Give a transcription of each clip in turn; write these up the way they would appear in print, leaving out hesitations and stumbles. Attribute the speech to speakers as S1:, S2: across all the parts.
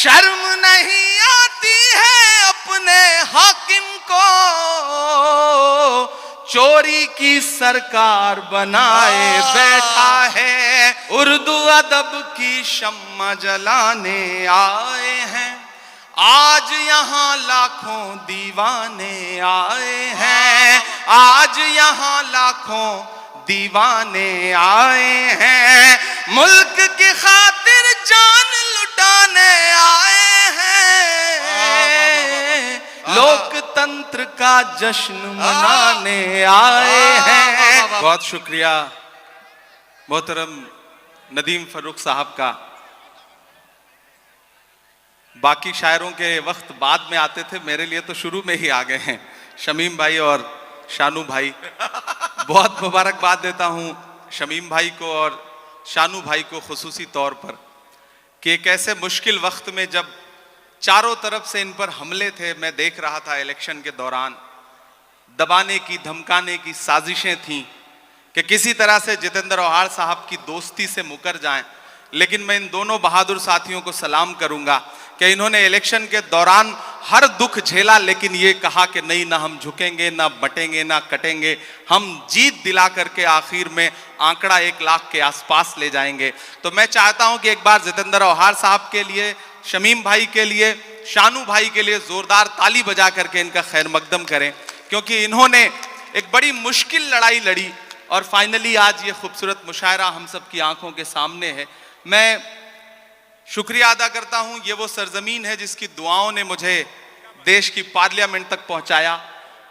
S1: शर्म नहीं आती है अपने हाकिम को, चोरी की सरकार बनाए बैठा है। उर्दू अदब की शम्मा जलाने आए हैं, आज यहाँ लाखों दीवाने आए हैं, आज यहाँ लाखों दीवाने आए हैं। मुल्क की खातिर जान लुटाने आए हैं, लोकतंत्र का जश्न मनाने आए हैं। बहुत शुक्रिया मोहतरम नदीम फर्रुख साहब का। बाकी शायरों के वक्त बाद में आते थे, मेरे लिए तो शुरू में ही आ गए हैं। शमीम भाई और शानू भाई, बहुत मुबारकबाद देता हूं शमीम भाई को और शानू भाई को खुसूसी तौर पर कि एक ऐसे मुश्किल वक्त में जब चारों तरफ से इन पर हमले थे, मैं देख रहा था इलेक्शन के दौरान दबाने की धमकाने की साजिशें थीं कि किसी तरह से जितेंद्र औहाड़ साहब की दोस्ती से मुकर जाएं। लेकिन मैं इन दोनों बहादुर साथियों को सलाम करूंगा कि इन्होंने इलेक्शन के दौरान हर दुख झेला, लेकिन ये कहा कि नहीं, ना हम झुकेंगे, ना बटेंगे, ना कटेंगे, हम जीत दिला करके आखिर में आंकड़ा 1 लाख के आसपास ले जाएंगे। तो मैं चाहता हूं कि एक बार जितेंद्र औहाड़ साहब के लिए, शमीम भाई के लिए, शानू भाई के लिए जोरदार ताली बजा करके इनका खैर मकदम करें, क्योंकि इन्होंने एक बड़ी मुश्किल लड़ाई लड़ी और फाइनली आज ये खूबसूरत मुशायरा हम सब की आंखों के सामने है। मैं शुक्रिया अदा करता हूं, ये वो सरजमीन है जिसकी दुआओं ने मुझे देश की पार्लियामेंट तक पहुंचाया।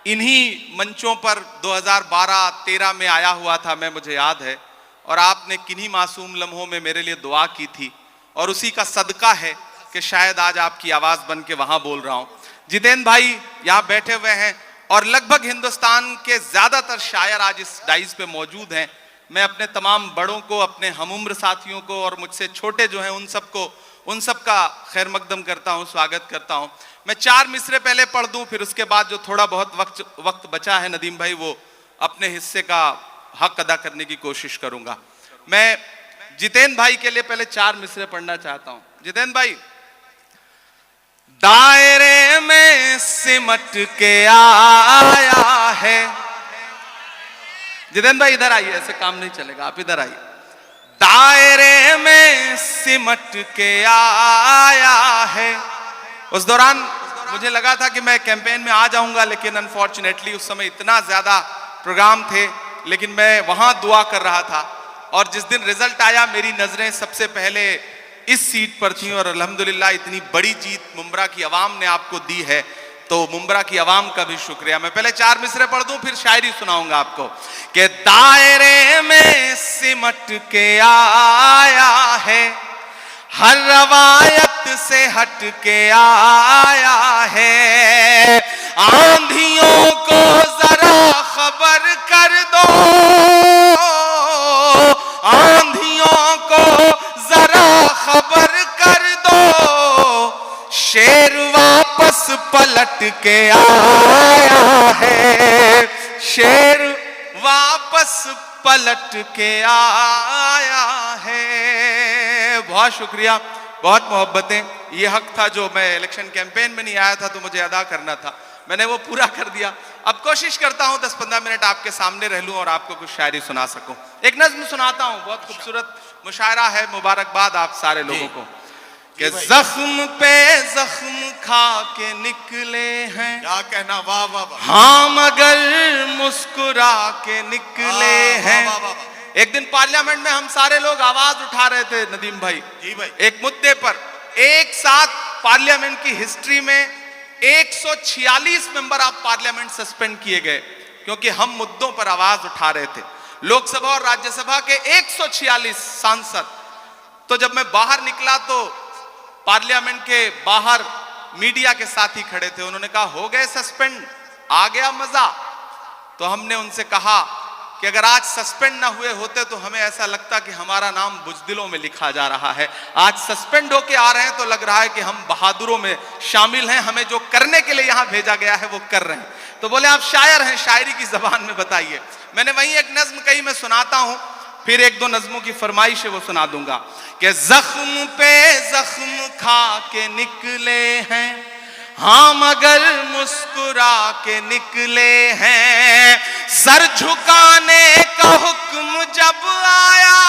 S1: इन्हीं मंचों पर 2012-13 में आया हुआ था मैं, मुझे याद है, और आपने किन्हीं मासूम लम्हों में मेरे लिए दुआ की थी और उसी का सदका है कि शायद आज आपकी आवाज़ बन के वहाँ बोल रहा हूँ। जितेंद्र भाई यहाँ बैठे हुए हैं और लगभग हिंदुस्तान के ज़्यादातर शायर आज इस डाइस पे मौजूद हैं। मैं अपने तमाम बड़ों को, अपने हमउम्र साथियों को और मुझसे छोटे जो हैं उन सब का खैर मकदम करता हूँ, स्वागत करता हूँ। मैं 4 मिसरे पहले पढ़ दूँ, फिर उसके बाद जो थोड़ा बहुत वक्त बचा है नदीम भाई, वो अपने हिस्से का हक अदा करने की कोशिश करूँगा। मैं जितेंद्र भाई के लिए पहले 4 मिसरे पढ़ना चाहता हूँ। जितेंद्र भाई, दायरे में सिमट के आया है। जितेंद्र भाई इधर आइए, ऐसे काम नहीं चलेगा, आप इधर आइए। दायरे में सिमट के आया है। उस दौरान मुझे लगा था कि मैं कैंपेन में आ जाऊंगा, लेकिन अनफॉर्चुनेटली उस समय इतना ज्यादा प्रोग्राम थे, लेकिन मैं वहां दुआ कर रहा था और जिस दिन रिजल्ट आया मेरी नजरें सबसे पहले इस सीट पर थी और अल्हम्दुलिल्लाह इतनी बड़ी जीत मुंब्रा की आवाम ने आपको दी है, तो मुंब्रा की आवाम का भी शुक्रिया। मैं पहले 4 मिसरे पढ़ दूं, फिर शायरी सुनाऊंगा आपको कि दायरे में सिमट के आया है, हर रवायत से हट के आया है। आंधियों को जरा खबर कर दो, आंधियों को जरा खबर कर दो, शेर वापस पलट के आया है, शेर वापस पलट के आया है। बहुत शुक्रिया, बहुत मोहब्बतें। ये हक था जो मैं इलेक्शन कैंपेन में नहीं आया था तो मुझे अदा करना था, मैंने वो पूरा कर दिया। अब कोशिश करता हूँ 10-15 मिनट आपके सामने रह लूँ और आपको कुछ शायरी सुना सकूँ। एक नज्म सुनाता हूँ, बहुत खूबसूरत मुशायरा है। मुबारकबाद आप सारे लोगों को कि जख्म पे जख्म खा के निकले हैं।
S2: क्या कहना, वाह वाह वाह।
S1: हाँ मगर मुस्कुरा के निकले हैं। एक दिन पार्लियामेंट में हम सारे लोग आवाज उठा रहे थे नदीम भाई,
S2: जी भाई,
S1: एक मुद्दे पर। एक साथ पार्लियामेंट की हिस्ट्री में 146 मेंबर ऑफ पार्लियामेंट सस्पेंड किए गए क्योंकि हम मुद्दों पर आवाज उठा रहे थे। लोकसभा और राज्यसभा के 146 सांसद। तो जब मैं बाहर निकला तो पार्लियामेंट के बाहर मीडिया के साथी खड़े थे, उन्होंने कहा हो गए सस्पेंड, आ गया मजा। तो हमने उनसे कहा कि अगर आज सस्पेंड ना हुए होते तो हमें ऐसा लगता कि हमारा नाम बुज़दिलों में लिखा जा रहा है। आज सस्पेंड होके आ रहे हैं तो लग रहा है कि हम बहादुरों में शामिल हैं, हमें जो करने के लिए यहाँ भेजा गया है वो कर रहे हैं। तो बोले आप शायर हैं, शायरी की जबान में बताइए। मैंने वहीं एक नज्म कही, मैं सुनाता हूँ, फिर एक दो नज्मों की फरमाइश है वो सुना दूंगा कि जख्म पे जख्म खा के निकले हैं, हाँ मगर मुस्कुरा के निकले हैं। सर झुकाने का हुक्म जब आया,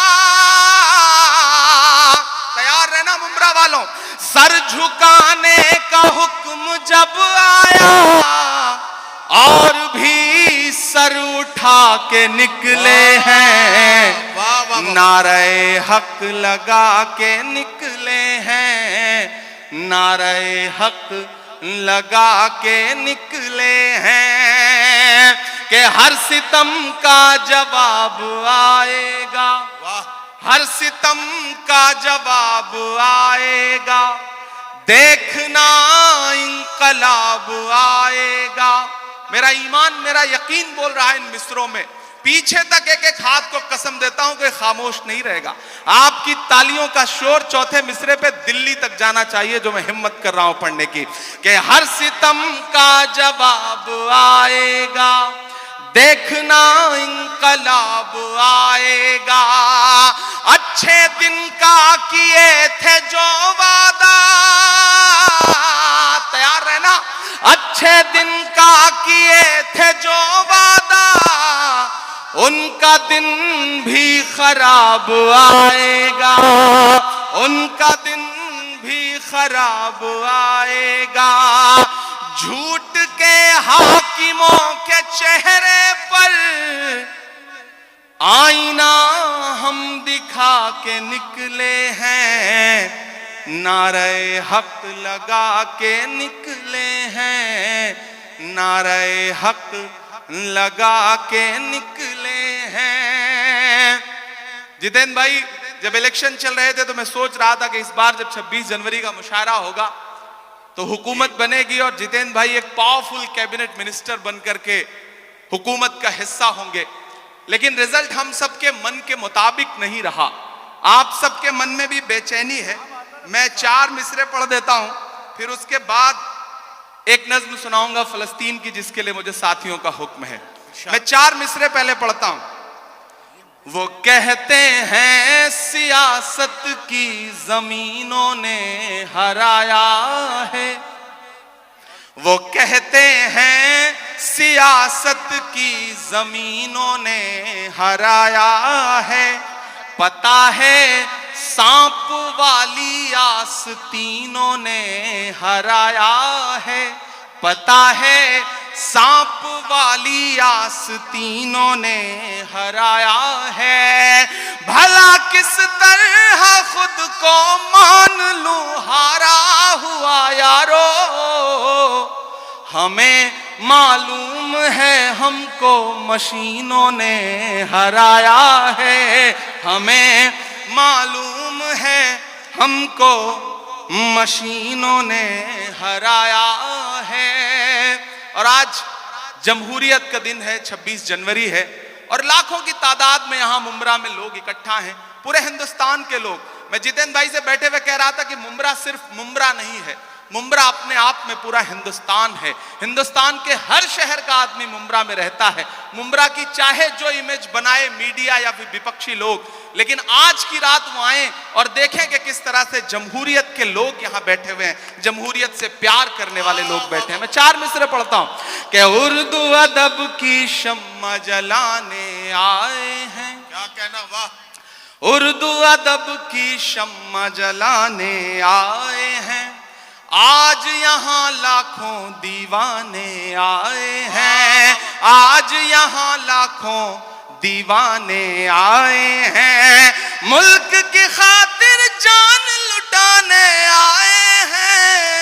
S1: तैयार रहना मुमरा वालों, सर झुकाने का हुक्म जब आया और भी सर उठा के निकले हैं, नारे हक लगा के निकले हैं, नारे हक लगा के निकले हैं कि हर सितम का जवाब आएगा, हर सितम का जवाब आएगा, देखना इंकलाब आएगा। मेरा ईमान, मेरा यकीन बोल रहा है इन मिसरों में, पीछे तक एक एक हाथ को कसम देता हूं कि खामोश नहीं रहेगा। आपकी तालियों का शोर चौथे मिसरे पे दिल्ली तक जाना चाहिए, जो मैं हिम्मत कर रहा हूं पढ़ने की, कि हर सितम का जवाब आएगा, देखना इंकलाब आएगा। अच्छे दिन का किए थे जो वादा, तैयार रहना, अच्छे दिन का किए थे जो वादा, उनका दिन भी खराब आएगा, उनका दिन भी खराब आएगा। झूठ के हाकिमों के चेहरे पर आईना हम दिखा के निकले हैं, नारे हक लगा के निकले हैं, नारे हक लगा के निकले हैं। जितेंद्र भाई, जब इलेक्शन चल रहे थे तो मैं सोच रहा था कि इस बार जब 26 जनवरी का मुशायरा होगा तो हुकूमत बनेगी और जितेंद्र भाई एक पावरफुल कैबिनेट मिनिस्टर बनकर के हुकूमत का हिस्सा होंगे, लेकिन रिजल्ट हम सबके मन के मुताबिक नहीं रहा। आप सबके मन में भी बेचैनी है। मैं 4 मिसरे पढ़ देता हूं, फिर उसके बाद एक नज्म सुनाऊंगा फलस्तीन की, जिसके लिए मुझे साथियों का हुक्म है। मैं 4 मिसरे पहले पढ़ता हूं। वो कहते हैं सियासत की जमीनों ने हराया है, वो कहते हैं सियासत की जमीनों ने हराया है, पता है सांप वाली आस्तीनों ने हराया है, पता है सांप वाली आस्तीनों ने हराया है। भला किस तरह खुद को मान लूं हारा हुआ यारो, हमें मालूम है हमको मशीनों ने हराया है, हमें मालूम है हमको मशीनों ने हराया है। और आज जमहूरियत का दिन है, 26 जनवरी है, और लाखों की तादाद में यहाँ मुमरा में लोग इकट्ठा हैं, पूरे हिंदुस्तान के लोग। मैं जितेंद्र भाई से बैठे हुए कह रहा था कि मुमरा सिर्फ मुमरा नहीं है, मुमरा अपने आप में पूरा हिंदुस्तान है। हिंदुस्तान के हर शहर का आदमी मुमरा में रहता है। मुमरा की चाहे जो इमेज बनाए मीडिया या फिर विपक्षी लोग, लेकिन आज की रात वो आए और देखें कि किस तरह से जमहूरियत के लोग यहाँ बैठे हुए हैं, जमहूरियत से प्यार करने वाले लोग बैठे हैं। मैं 4 मिसरे पढ़ता हूं कि उर्दू अदब की शम्मा जलाने आए हैं।
S2: क्या कहना, वाह।
S1: उर्दू अदब की शम्मा जलाने आए हैं, आज यहाँ लाखों दीवाने आए हैं, आज यहाँ लाखों दीवाने आए हैं, मुल्क की खातिर जान लुटाने आए हैं,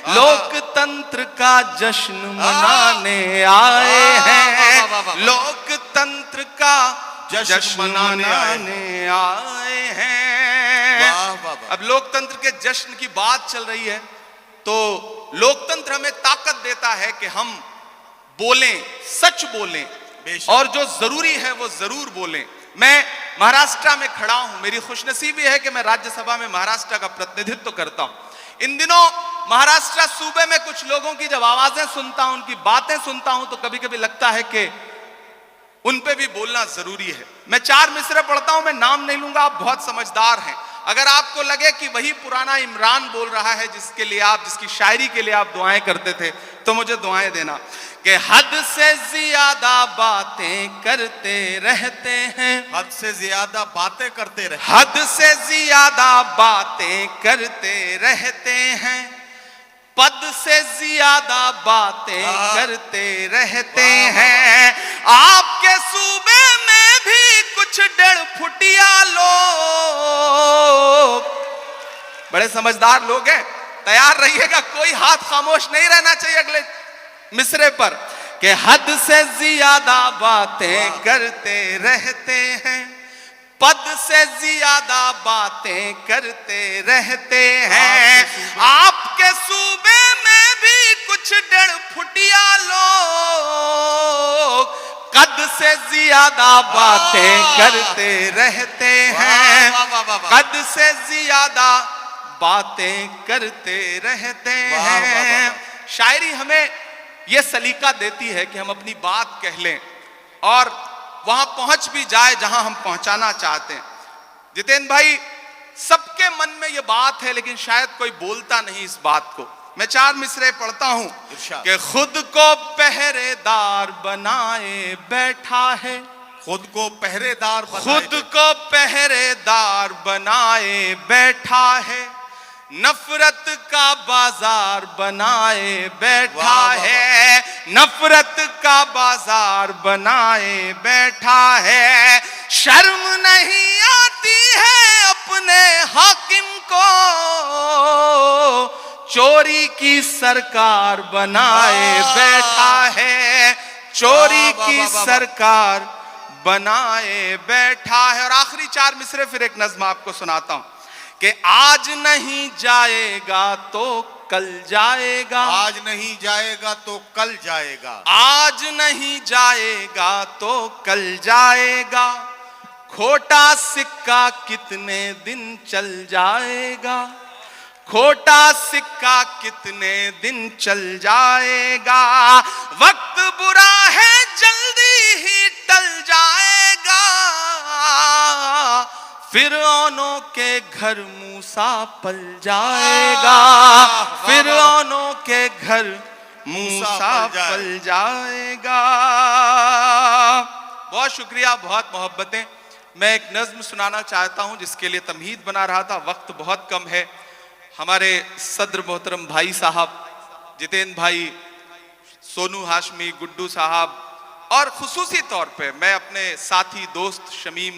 S1: लोकतंत्र का जश्न मनाने आए हैं, लोकतंत्र का जश्न मनाने आए हैं। अब लोकतंत्र के जश्न की बात चल रही है तो लोकतंत्र हमें ताकत देता है कि हम बोलें, सच बोलें, और जो जरूरी है वो जरूर बोलें। मैं महाराष्ट्र में खड़ा हूं, मेरी खुशनसीबी है कि मैं राज्यसभा में महाराष्ट्र का प्रतिनिधित्व करता हूं। इन दिनों महाराष्ट्र सूबे में कुछ लोगों की जब आवाजें सुनता हूं, उनकी बातें सुनता हूं, तो कभी कभी लगता है कि उन पे भी बोलना जरूरी है। मैं 4 मिसरे पढ़ता हूं, मैं नाम नहीं लूंगा, आप बहुत समझदार हैं। अगर आपको लगे कि वही पुराना इमरान बोल रहा है जिसकी शायरी के लिए आप दुआएं करते थे, तो मुझे दुआएं देना कि हद से ज्यादा बातें करते रहते हैं,
S2: हद से ज्यादा बातें करते रहते,
S1: हद से ज्यादा बातें करते रहते हैं, पद से ज्यादा बातें करते रहते हैं। आपके सूबे में भी कुछ 1.5 फुटिया लोग, बड़े समझदार लोग हैं, तैयार रहिएगा, कोई हाथ खामोश नहीं रहना चाहिए अगले मिसरे पर, कि हद से ज्यादा बातें करते रहते हैं, पद से ज्यादा बातें करते रहते हैं। आपके सूबे में भी कुछ 1.5 फुटिया लोग कद से ज्यादा बातें करते रहते हैं, कद से ज्यादा बातें करते रहते हैं। शायरी हमें यह सलीका देती है कि हम अपनी बात कह लें और वहां पहुंच भी जाए जहां हम पहुंचाना चाहते हैं। जितेंद्र भाई, सबके मन में यह बात है लेकिन शायद कोई बोलता नहीं इस बात को। मैं 4 मिसरे पढ़ता हूं कि खुद को पहरेदार बनाए बैठा है,
S2: खुद को पहरेदार बनाए,
S1: खुद को पहरेदार बनाए बैठा है, नफरत का बाजार बनाए बैठा है, नफरत का बाजार बनाए बैठा है। शर्म नहीं आती है अपने हाकिम को, चोरी की सरकार बनाए बैठा है, चोरी की सरकार बनाए बैठा है। और आखिरी 4 मिसरे फिर एक नज्म आपको सुनाता हूं कि आज नहीं जाएगा तो कल जाएगा,
S2: आज नहीं जाएगा तो कल जाएगा,
S1: आज नहीं जाएगा तो कल जाएगा, खोटा सिक्का कितने दिन चल जाएगा, खोटा सिक्का कितने दिन चल जाएगा, वक्त बुरा है जल्दी ही टल जाएगा, फिरौनों के घर मूसा पल जाएगा, फिरौनों के घर मूसा पल जाएगा। बहुत शुक्रिया, बहुत मोहब्बतें। मैं एक नज्म सुनाना चाहता हूं जिसके लिए तमहीद बना रहा था, वक्त बहुत कम है। हमारे सदर मोहतरम भाई साहब जितेंद्र भाई, सोनू हाशमी, गुड्डू साहब और खुसूसी तौर पे मैं अपने साथी दोस्त शमीम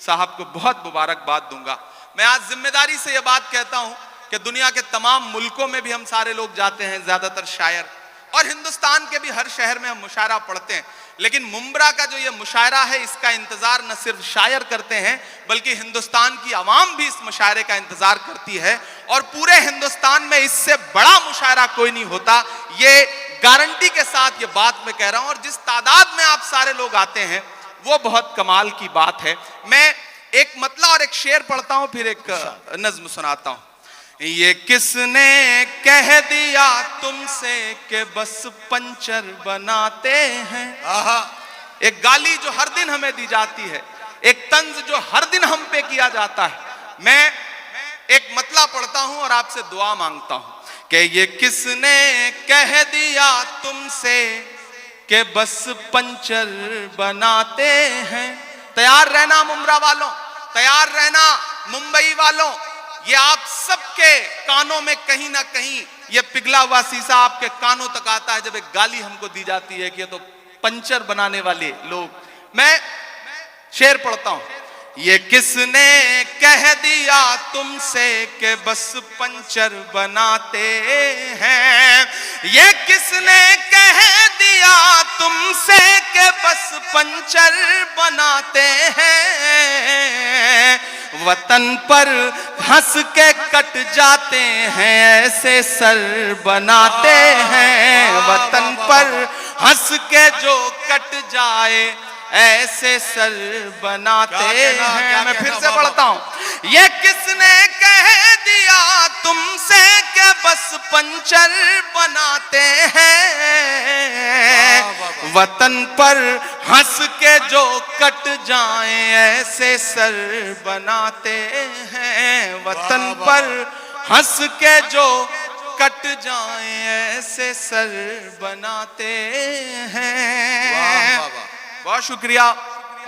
S1: साहब को बहुत मुबारकबाद दूंगा। मैं आज जिम्मेदारी से यह बात कहता हूं कि दुनिया के तमाम मुल्कों में भी हम सारे लोग जाते हैं, ज्यादातर शायर, और हिंदुस्तान के भी हर शहर में हम मुशायरा पढ़ते हैं, लेकिन मुंब्रा का जो ये मुशायरा है इसका इंतजार न सिर्फ शायर करते हैं बल्कि हिंदुस्तान की आवाम भी इस मुशायरे का इंतजार करती है, और पूरे हिंदुस्तान में इससे बड़ा मुशायरा कोई नहीं होता। ये गारंटी के साथ ये बात मैं कह रहा हूं, और जिस तादाद में आप सारे लोग आते हैं वो बहुत कमाल की बात है। मैं एक मतला और एक शेर पढ़ता हूं, फिर एक नज्म सुनाता हूं। ये किसने कह दिया तुमसे कि बस पंचर बनाते हैं, एक गाली जो हर दिन हमें दी जाती है, एक तंज जो हर दिन हम पे किया जाता है। मैं एक मतला पढ़ता हूं और आपसे दुआ मांगता हूं कि ये किसने कह दिया तुमसे कि बस पंचर बनाते हैं। तैयार रहना मुंब्रा वालों, तैयार रहना मुंबई वालों, ये आप सबके कानों में कहीं ना कहीं ये पिघला हुआ शीशा आपके कानों तक आता है जब एक गाली हमको दी जाती है कि ये तो पंचर बनाने वाले लोग। मैं शेर पढ़ता हूं। ये किसने कह दिया तुमसे कि बस पंचर बनाते हैं, ये किसने कह दिया तुमसे कि बस पंचर बनाते हैं, वतन पर हंस के कट जाते हैं ऐसे सर बनाते हैं, वतन पर हंस के जो कट जाए ऐसे सर बनाते हैं। मैं फिर से पढ़ता हूं। ये किसने कह दिया तुमसे कि बस पंचर बनाते हैं, वतन पर हंस के जो कट जाएं ऐसे सर बनाते हैं। वतन पर हंस के जो कट जाएं ऐसे सर बनाते हैं।
S2: वाह, वाह, वाह।
S1: बहुत शुक्रिया,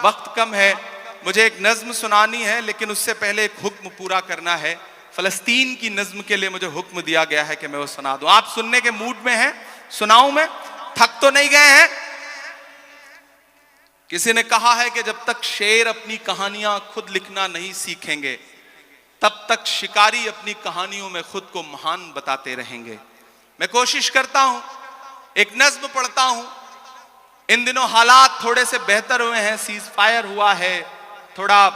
S1: वक्त कम है, मुझे एक नज्म सुनानी है, लेकिन उससे पहले एक हुक्म पूरा करना है। फलस्तीन की नज्म के लिए मुझे हुक्म दिया गया है कि मैं वो सुना दूं। आप सुनने के मूड में हैं? सुनाऊं मैं? थक तो नहीं गए हैं? किसी ने कहा है कि जब तक शेर अपनी कहानियां खुद लिखना नहीं सीखेंगे तब तक शिकारी अपनी कहानियों में खुद को महान बताते रहेंगे। मैं कोशिश करता हूं, एक नज्म पढ़ता हूं। इन दिनों हालात थोड़े से बेहतर हुए हैं, सीज फायर हुआ है, थोड़ा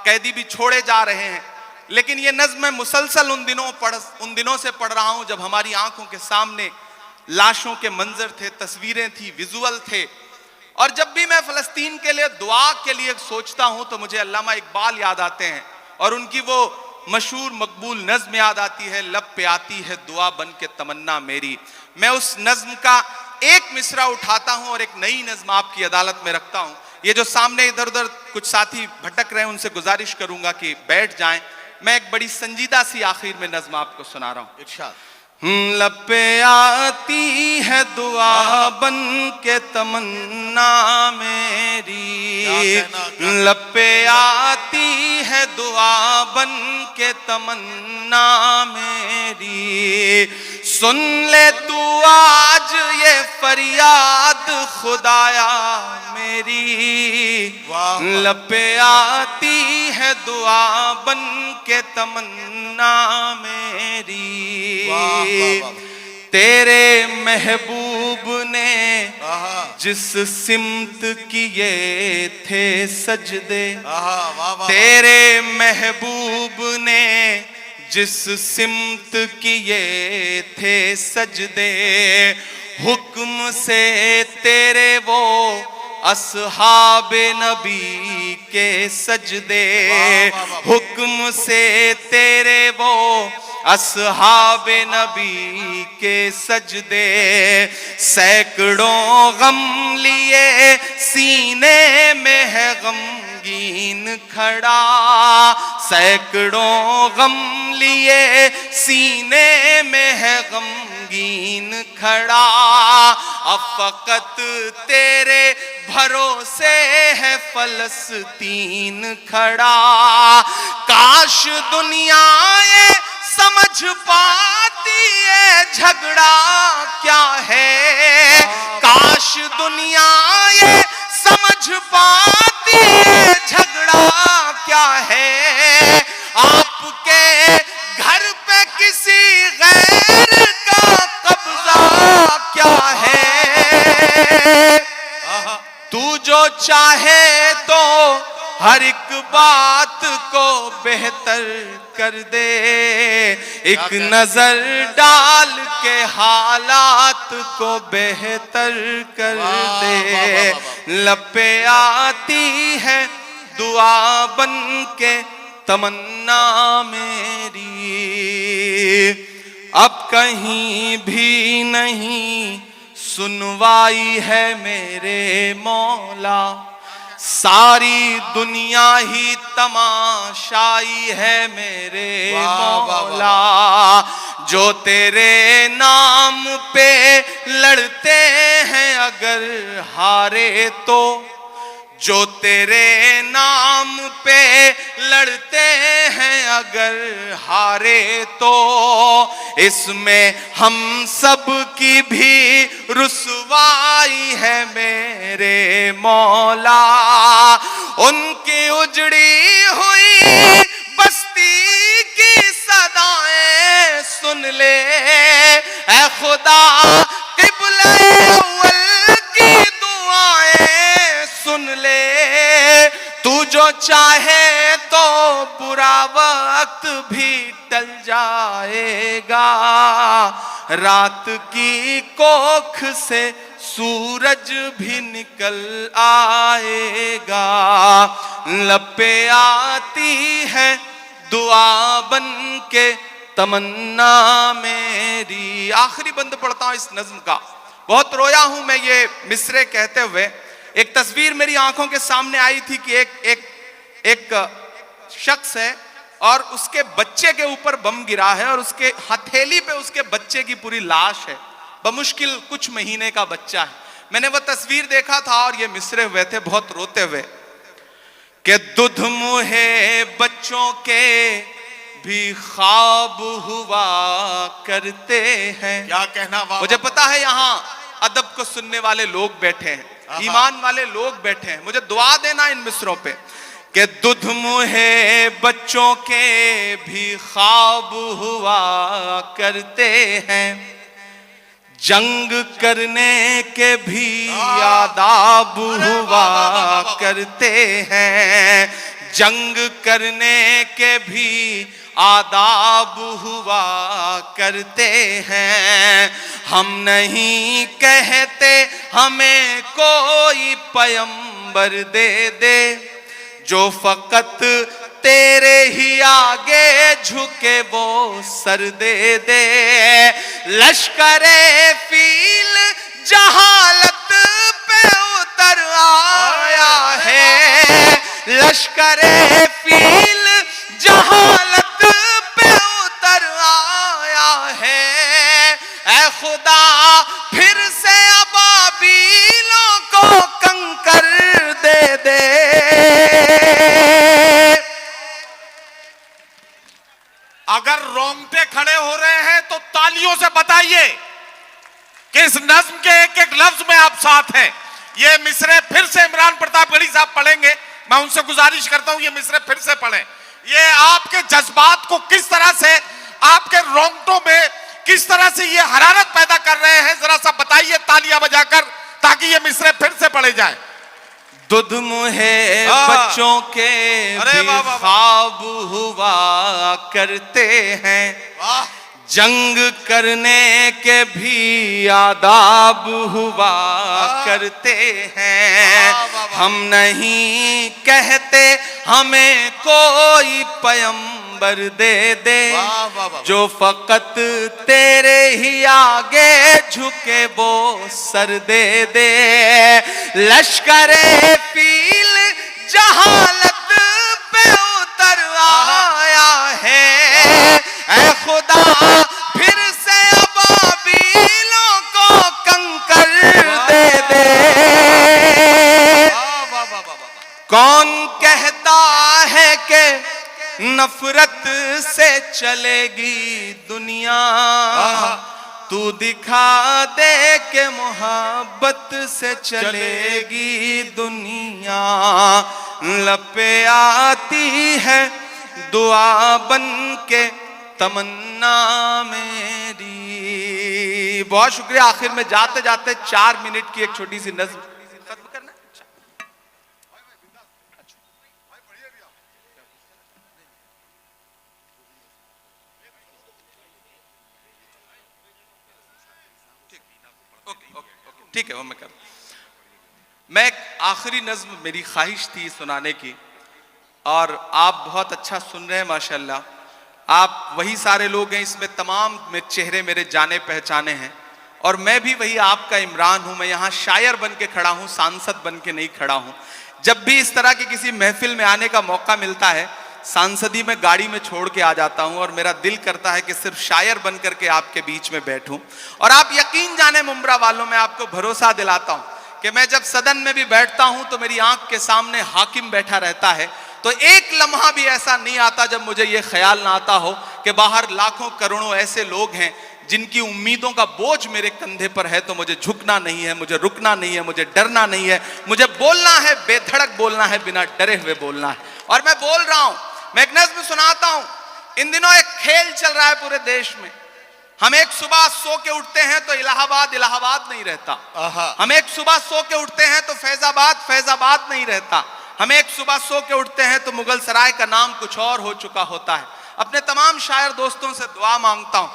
S1: कैदी भी छोड़े जा रहे हैं, लेकिन ये नज्म मैं मुसलसल उन दिनों से पढ़ रहा हूं जब हमारी आंखों के सामने लाशों के मंजर थे, तस्वीरें थी, विजुअल थे। और जब भी मैं फलस्तीन के लिए दुआ के लिए सोचता हूं तो मुझे अल्लामा इकबाल याद आते हैं और उनकी वो मशहूर मकबूल नज्म याद आती है, लब पे आती है दुआ बन के तमन्ना मेरी। मैं उस नज्म का एक मिसरा उठाता हूं और एक नई नज्म आपकी अदालत में रखता हूं। ये जो सामने इधर उधर कुछ साथी भटक रहे हैं उनसे गुजारिश करूंगा कि बैठ जाएं। मैं एक बड़ी संजीदा सी आखिर में नज्म आपको सुना रहा हूं।
S2: इरशाद।
S1: लब पे आती है दुआ बन के तमन्ना मेरी। लब पे आती है दुआ बन के तमन्ना मेरी। सुन ले तू आज ये फरियाद खुदाया मेरी। लब पे आती है दुआ बन के तमन्ना मेरी। तेरे महबूब ने जिस सिमत किए थे सजदे, तेरे महबूब ने जिस सिमत किए थे सजदे, हुक्म से तेरे वो अस्हाबे नबी के सजदे, हुक्म से तेरे वो अस्हाबे नबी के सजदे। सैकड़ों गम लिए सीने में है गमगीन खड़ा, सैकड़ों गम लिए सीने में है गमगीन खड़ा। अब फकत तेरे भरोसे है फलस्तीन खड़ा। काश दुनिया ये समझ पाती है झगड़ा क्या है। काश दुनिया ये समझ पाती है झगड़ा क्या है। आपके घर पे किसी गैर का कब्जा क्या है। तू जो चाहे तो हर एक बात को बेहतर कर दे, एक नजर डाल के हालात को बेहतर कर दे। लब पे आती है दुआ बन के तमन्ना मेरी। अब कहीं भी नहीं सुनवाई है मेरे मौला, सारी दुनिया ही तमाशाई है मेरे मौला। जो तेरे नाम पे लड़ते हैं अगर हारे तो, जो तेरे नाम पे लड़ते हैं अगर हारे तो, इसमें हम सब की भी रुसवाई है मेरे मौला। उनकी उजड़ी हुई बस्ती की सदाएं सुन ले ऐ खुदा, क़िबला अव्वल की दुआएं सुन ले। तू जो चाहे तो बुरा वक्त भी टल जाएगा, रात की कोख से सूरज भी निकल आएगा। लब पे आती है दुआ बन के तमन्ना मेरी। आखिरी बंद पढ़ता हूं इस नज्म का। बहुत रोया हूं मैं ये मिसरे कहते हुए। एक तस्वीर मेरी आंखों के सामने आई थी कि एक शख्स है और उसके बच्चे के ऊपर बम गिरा है और उसके हथेली पे उसके बच्चे की पूरी लाश है, बमुश्किल कुछ महीने का बच्चा है। मैंने वो तस्वीर देखा था और ये मिसरे हुए थे बहुत रोते हुए कि दुध मुहे बच्चों के भी ख्वाब हुआ करते हैं।
S2: क्या कहना वाह।
S1: मुझे पता है यहाँ अदब को सुनने वाले लोग बैठे हैं, ईमान वाले लोग बैठे हैं, मुझे दुआ देना इन मिसरों पे कि दुध मुहे बच्चों के भी ख्वाब हुआ करते हैं, जंग करने के भी आदाब हुआ करते हैं, जंग करने के भी आदाब हुआ करते हैं। हम नहीं कहते हमें कोई पैगंबर दे दे, जो फकत तेरे ही आगे झुके वो सर दे दे। लश्करे फील जहालत पे उतर आया है, लश्करे फील जहालत पे उतर आया है। ऐ खुदा फिर से अबाबीलों को कंकर दे दे।
S2: अगर रोंगटे खड़े हो रहे हैं तो तालियों से बताइए कि इस नज्म के एक एक लफ्ज में आप साथ हैं। ये मिसरे फिर से इमरान प्रतापगढ़ी साहब पढ़ेंगे, मैं उनसे गुजारिश करता हूं ये मिसरे फिर से पढ़ें। ये आपके जज्बात को किस तरह से, आपके रोंगटों में किस तरह से ये हरारत पैदा कर रहे हैं, जरा सा बताइए तालियां बजाकर, ताकि ये मिसरे फिर से पढ़े जाए।
S1: दुध मुहे बच्चों के भी ख्वाब हुआ करते हैं, जंग करने के भी आदाब हुआ करते हैं। हम नहीं कहते हमें कोई पैगंबर दे दे, जो फकत तेरे ही आगे झुके वो सर दे दे। लश्करे फील जहालत पे उतर आया है, ऐ खुदा फिर से अबाबीलों को कंकर दे दे। कौन कहता है कि नफरत से चलेगी दुनिया, तू दिखा दे के मोहब्बत से चलेगी दुनिया। लपे आती है दुआ बन के तमन्ना मेरी। बहुत शुक्रिया। आखिर में जाते जाते 4 मिनट की एक छोटी सी नज्म खत्म करना। ठीक है वो मैं कर। मैं आखिरी नज्म मेरी ख्वाहिश थी सुनाने की और आप बहुत अच्छा सुन रहे हैं माशाल्लाह। आप वही सारे लोग हैं, इसमें तमाम में चेहरे मेरे जाने पहचाने हैं और मैं भी वही आपका इमरान हूं। मैं यहाँ शायर बन के खड़ा हूं, सांसद बन के नहीं खड़ा हूं। जब भी इस तरह की किसी महफिल में आने का मौका मिलता है, सांसदी में गाड़ी में छोड़ के आ जाता हूं और मेरा दिल करता है कि सिर्फ शायर बन करके आपके बीच में बैठूं। और आप यकीन जाने मुंब्रा वालों, मैं आपको भरोसा दिलाता हूं कि मैं जब सदन में भी बैठता हूं तो मेरी आंख के सामने हाकिम बैठा रहता है, तो एक लम्हा भी ऐसा नहीं आता जब मुझे यह ख्याल ना आता हो कि बाहर लाखों करोड़ों ऐसे लोग हैं जिनकी उम्मीदों का बोझ मेरे कंधे पर है। तो मुझे झुकना नहीं है, मुझे रुकना नहीं है, मुझे डरना नहीं है, मुझे बोलना है, बेधड़क बोलना है, बिना डरे हुए बोलना है। और मैं बोल रहा हूं, मैं एक नज़्म सुनाता हूं। इन दिनों एक खेल चल रहा है पूरे देश में। हम एक सुबह सो के उठते हैं तो इलाहाबाद इलाहाबाद नहीं रहता, हम एक सुबह सो के उठते हैं तो फैजाबाद फैजाबाद नहीं रहता, हम एक सुबह सो के उठते हैं तो मुगल सराय का नाम कुछ और हो चुका होता है। अपने तमाम शायर दोस्तों से दुआ मांगता हूं,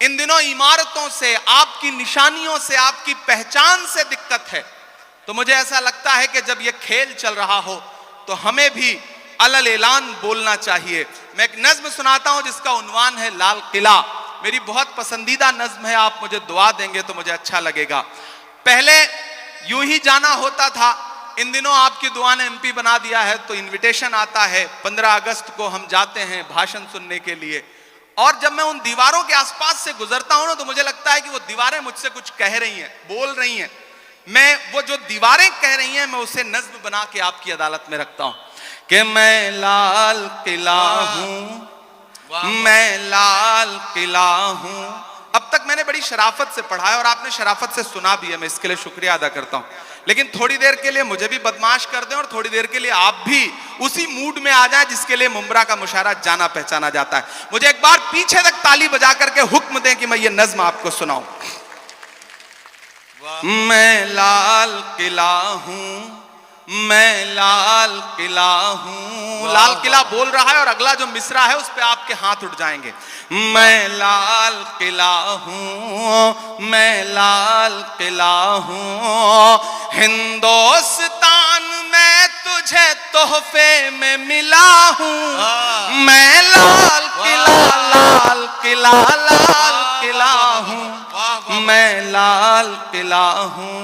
S1: इन दिनों इमारतों से, आपकी निशानियों से, आपकी पहचान से दिक्कत है, तो मुझे ऐसा लगता है कि जब यह खेल चल रहा हो तो हमें भी अलल ऐलान बोलना चाहिए। मैं एक नज्म सुनाता हूं जिसका उन्वान है लाल किला। मेरी बहुत पसंदीदा नज्म है, आप मुझे दुआ देंगे तो मुझे अच्छा लगेगा। पहले यूं ही जाना होता था, इन दिनों आपकी दुआ ने एमपी बना दिया है, तो इनविटेशन आता है, 15 अगस्त को हम जाते हैं भाषण सुनने के लिए। और जब मैं उन दीवारों के आसपास से गुजरता हूं ना, तो मुझे लगता है कि वो दीवारें मुझसे कुछ कह रही हैं, बोल रही हैं। मैं वो जो दीवारें कह रही हैं, मैं उसे नज्म बना के आपकी अदालत में रखता हूं कि मैं लाल किला हूं, मैं लाल किला हूं। अब तक मैंने बड़ी शराफत से पढ़ा है और आपने शराफत से सुना भी है, मैं इसके लिए शुक्रिया अदा करता हूं। लेकिन थोड़ी देर के लिए मुझे भी बदमाश कर दें और थोड़ी देर के लिए आप भी उसी मूड में आ जाएं जिसके लिए मुमरा का मुशायरा जाना पहचाना जाता है। मुझे एक बार पीछे तक ताली बजा करके हुक्म दें कि मैं ये नज्म आपको सुनाऊं। मैं लाल किला हूं, मैं लाल किला हूं। लाल किला बोल रहा है और अगला जो मिसरा है उस पे आपके हाथ उठ जाएंगे। मैं लाल किला हूं, मैं लाल किला हूं, हिंदुस्तान में तुझे तोहफे में मिला हूं। मैं लाल किला, लाल किला, लाल किला हूं, मैं लाल किला हूं।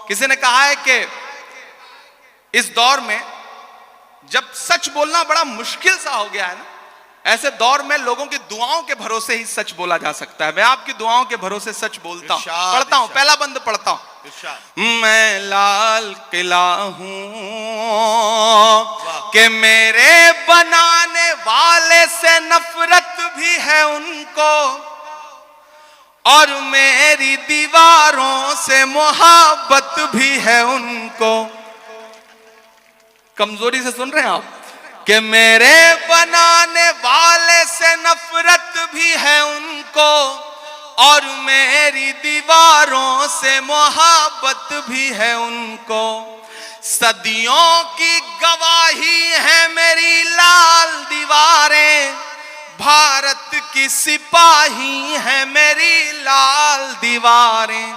S1: किसी ने कहा है कि इस दौर में जब सच बोलना बड़ा मुश्किल सा हो गया है ना, ऐसे दौर में लोगों की दुआओं के भरोसे ही सच बोला जा सकता है। मैं आपकी दुआओं के भरोसे सच बोलता हूं, पढ़ता हूं, पहला बंद पढ़ता हूं। मैं लाल किला हूं कि मेरे बनाने वाले से नफरत भी है उनको, और मेरी दीवारों से मोहब्बत भी है उनको। कमजोरी से सुन रहे हैं आप? कि मेरे बनाने वाले से नफरत भी है उनको, और मेरी दीवारों से मोहब्बत भी है उनको। सदियों की गवाही है मेरी लाल दीवारें, भारत की सिपाही है मेरी लाल दीवारें।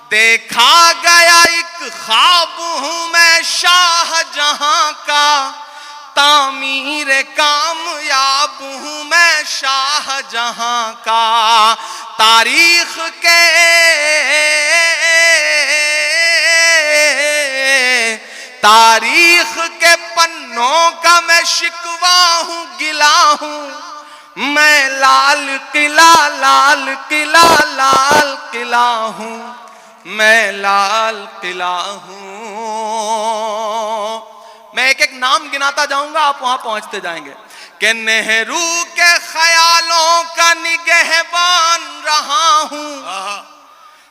S1: देखा गया एक ख्वाब हूं मैं शाहजहां का, तामीर कामयाब हूं मैं शाहजहां का। तारीख के पन्नों का मैं शिकवा हूं, गिला हूं। मैं लाल किला, लाल किला, लाल किला हूं, मैं लाल किला हूं। मैं एक एक नाम गिनाता जाऊंगा, आप वहां पहुंचते जाएंगे। कि नेहरू के ख्यालों का निगहबान रहा हूं,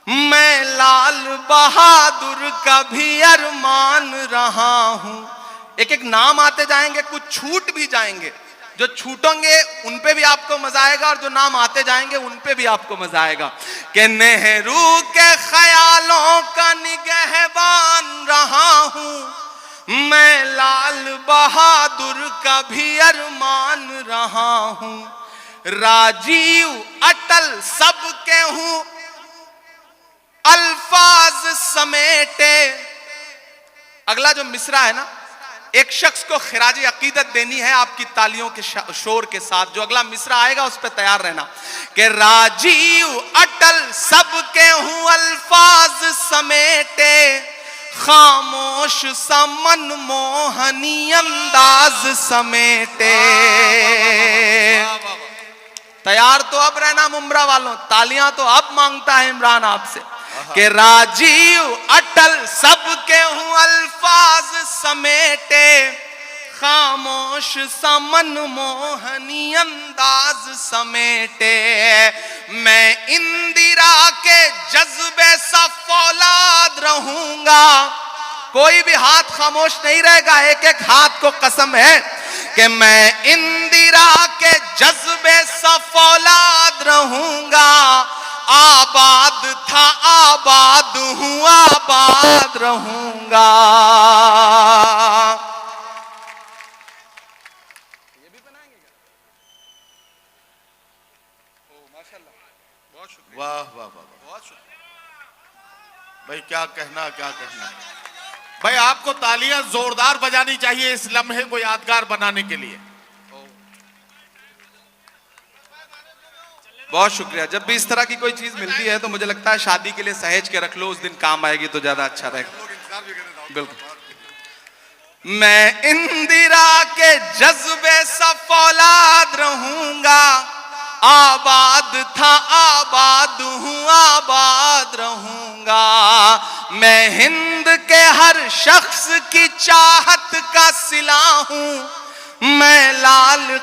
S1: मैं लाल बहादुर का भी अरमान रहा हूं। एक एक नाम आते जाएंगे, कुछ छूट भी जाएंगे। जो छूटेंगे उन पे भी आपको मजा आएगा, और जो नाम आते जाएंगे उन पे भी आपको मजा आएगा। कि नेहरू के ख्यालों का निगहबान रहा हूं, मैं लाल बहादुर का भी अरमान रहा हूं। राजीव अटल सबके हूं, अल्फाज समेटे। अगला जो मिसरा है ना, एक शख्स को खिराज अकीदत देनी है आपकी तालियों के शोर के साथ। जो अगला मिसरा आएगा उस पर तैयार रहना। कि राजीव अटल सबके हूं, अल्फाज समेटे, खामोश सा मनमोहनी अंदाज समेटे। तैयार तो अब रहना मुमरा वालों, तालियां तो अब मांगता है इमरान आपसे। कि राजीव अटल सबके हूं, अल्फाज समेटे, खामोश सा मनमोहनी अंदाज समेटे। मैं इंदिरा के जज्बे सा फौलाद रहूंगा। कोई भी हाथ खामोश नहीं रहेगा, एक एक हाथ को कसम है कि मैं इंदिरा के जज्बे सा फौलाद रहूंगा। आबाद था आबाद हूं, आबाद रहूंगा। ये भी बनाएंगे क्या? माशाल्लाह, बहुत शुक्रिया।
S2: वाह वाह वाह,
S1: बहुत शुक्रिया
S2: भाई। क्या कहना, क्या कहना भाई। आपको तालियां जोरदार बजानी चाहिए इस लम्हे को यादगार बनाने के लिए।
S1: बहुत शुक्रिया। जब भी इस तरह की कोई चीज मिलती है तो मुझे लगता है शादी के लिए सहेज के रख लो, उस दिन काम आएगी तो ज्यादा अच्छा रहेगा। बिल्कुल। मैं इंदिरा के जज्बे सा फौलाद रहूंगा, आबाद था आबाद हूं आबाद रहूंगा। मैं हिंद के हर शख्स की चाहत का सिला हूं, मैं लाल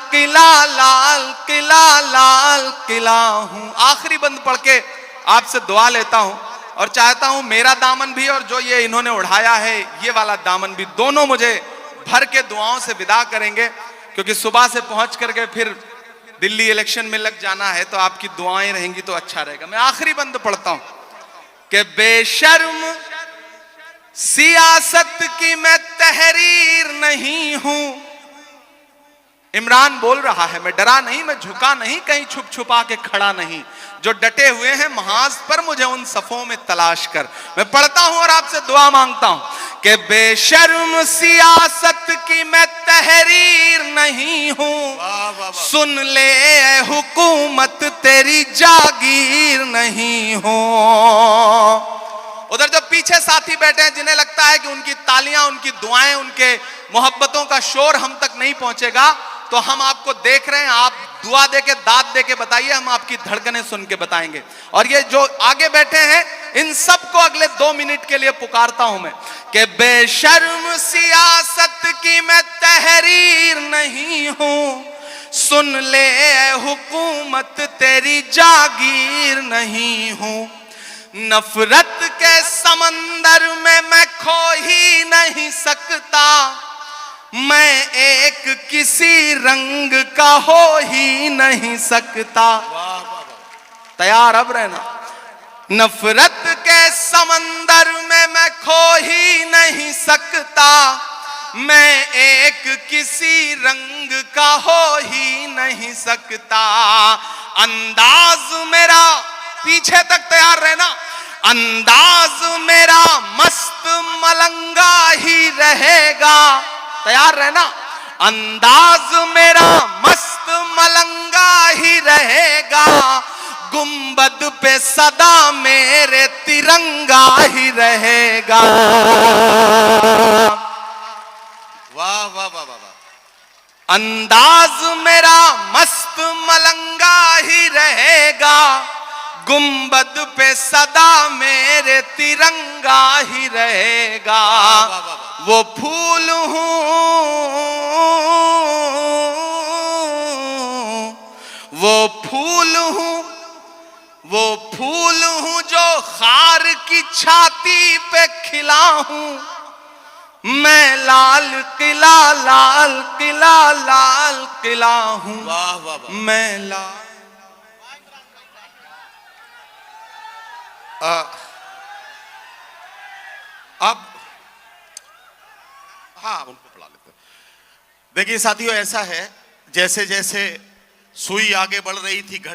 S1: किला हूं। आखिरी बंद पढ़ के आपसे दुआ लेता हूं और चाहता हूं मेरा दामन भी और जो ये इन्होंने उड़ाया है ये वाला दामन भी, दोनों मुझे भर के दुआओं से विदा करेंगे, क्योंकि सुबह से पहुंच करके फिर दिल्ली इलेक्शन में लग जाना है, तो आपकी दुआएं रहेंगी तो अच्छा रहेगा। मैं आखिरी बंद पढ़ता हूं कि बेशर्म सियासत की मैं तहरीर नहीं हूं। इमरान बोल रहा है, मैं डरा नहीं, मैं झुका नहीं, कहीं छुप छुपा के खड़ा नहीं। जो डटे हुए हैं महाज पर मुझे उन सफों में तलाश कर। मैं पढ़ता हूं और आपसे दुआ मांगता हूं कि बेशर्म सियासत की मैं तहरीर नहीं हूं, सुन ले ए हुकूमत तेरी जागीर नहीं हूं। उधर जो पीछे साथी बैठे हैं जिन्हें लगता है कि उनकी तालियां, उनकी दुआएं, उनके मोहब्बतों का शोर हम तक नहीं पहुंचेगा, तो हम आपको देख रहे हैं, आप दुआ दे के दाद दे के बताइए, हम आपकी धड़कनें सुन के बताएंगे। और ये जो आगे बैठे हैं इन सबको अगले 2 मिनट के लिए पुकारता हूं मैं कि बेशर्म सियासत की मैं तहरीर नहीं हूं, सुन ले ए हुकूमत तेरी जागीर नहीं हूं। नफरत के समंदर में मैं खो ही नहीं सकता, मैं एक किसी रंग का हो ही नहीं सकता। तैयार अब रहना। नफरत के समंदर में मैं खो ही नहीं सकता, मैं एक किसी रंग का हो ही नहीं सकता। अंदाज मेरा, पीछे तक तैयार रहना, अंदाज मेरा मस्त मलंगा ही रहेगा। तैयार रहना। अंदाज मेरा मस्त मलंगा ही रहेगा, गुंबद पे सदा मेरे तिरंगा ही रहेगा।
S2: वाह वाह वाह वाह।
S1: अंदाज मेरा मस्त मलंगा ही रहेगा, गुंबद पे सदा मेरे तिरंगा ही रहेगा। वो फूल हूं, वो फूल हूं, वो फूल हूं जो खार की छाती पे खिला हूं, मैं लाल किला हूं।
S2: वाह वाह वाह।
S1: मैं लाल।
S2: अब हाँ उनको बुला लेते हैं। देखिए साथियों, ऐसा है जैसे जैसे सुई आगे बढ़ रही थी घड़ी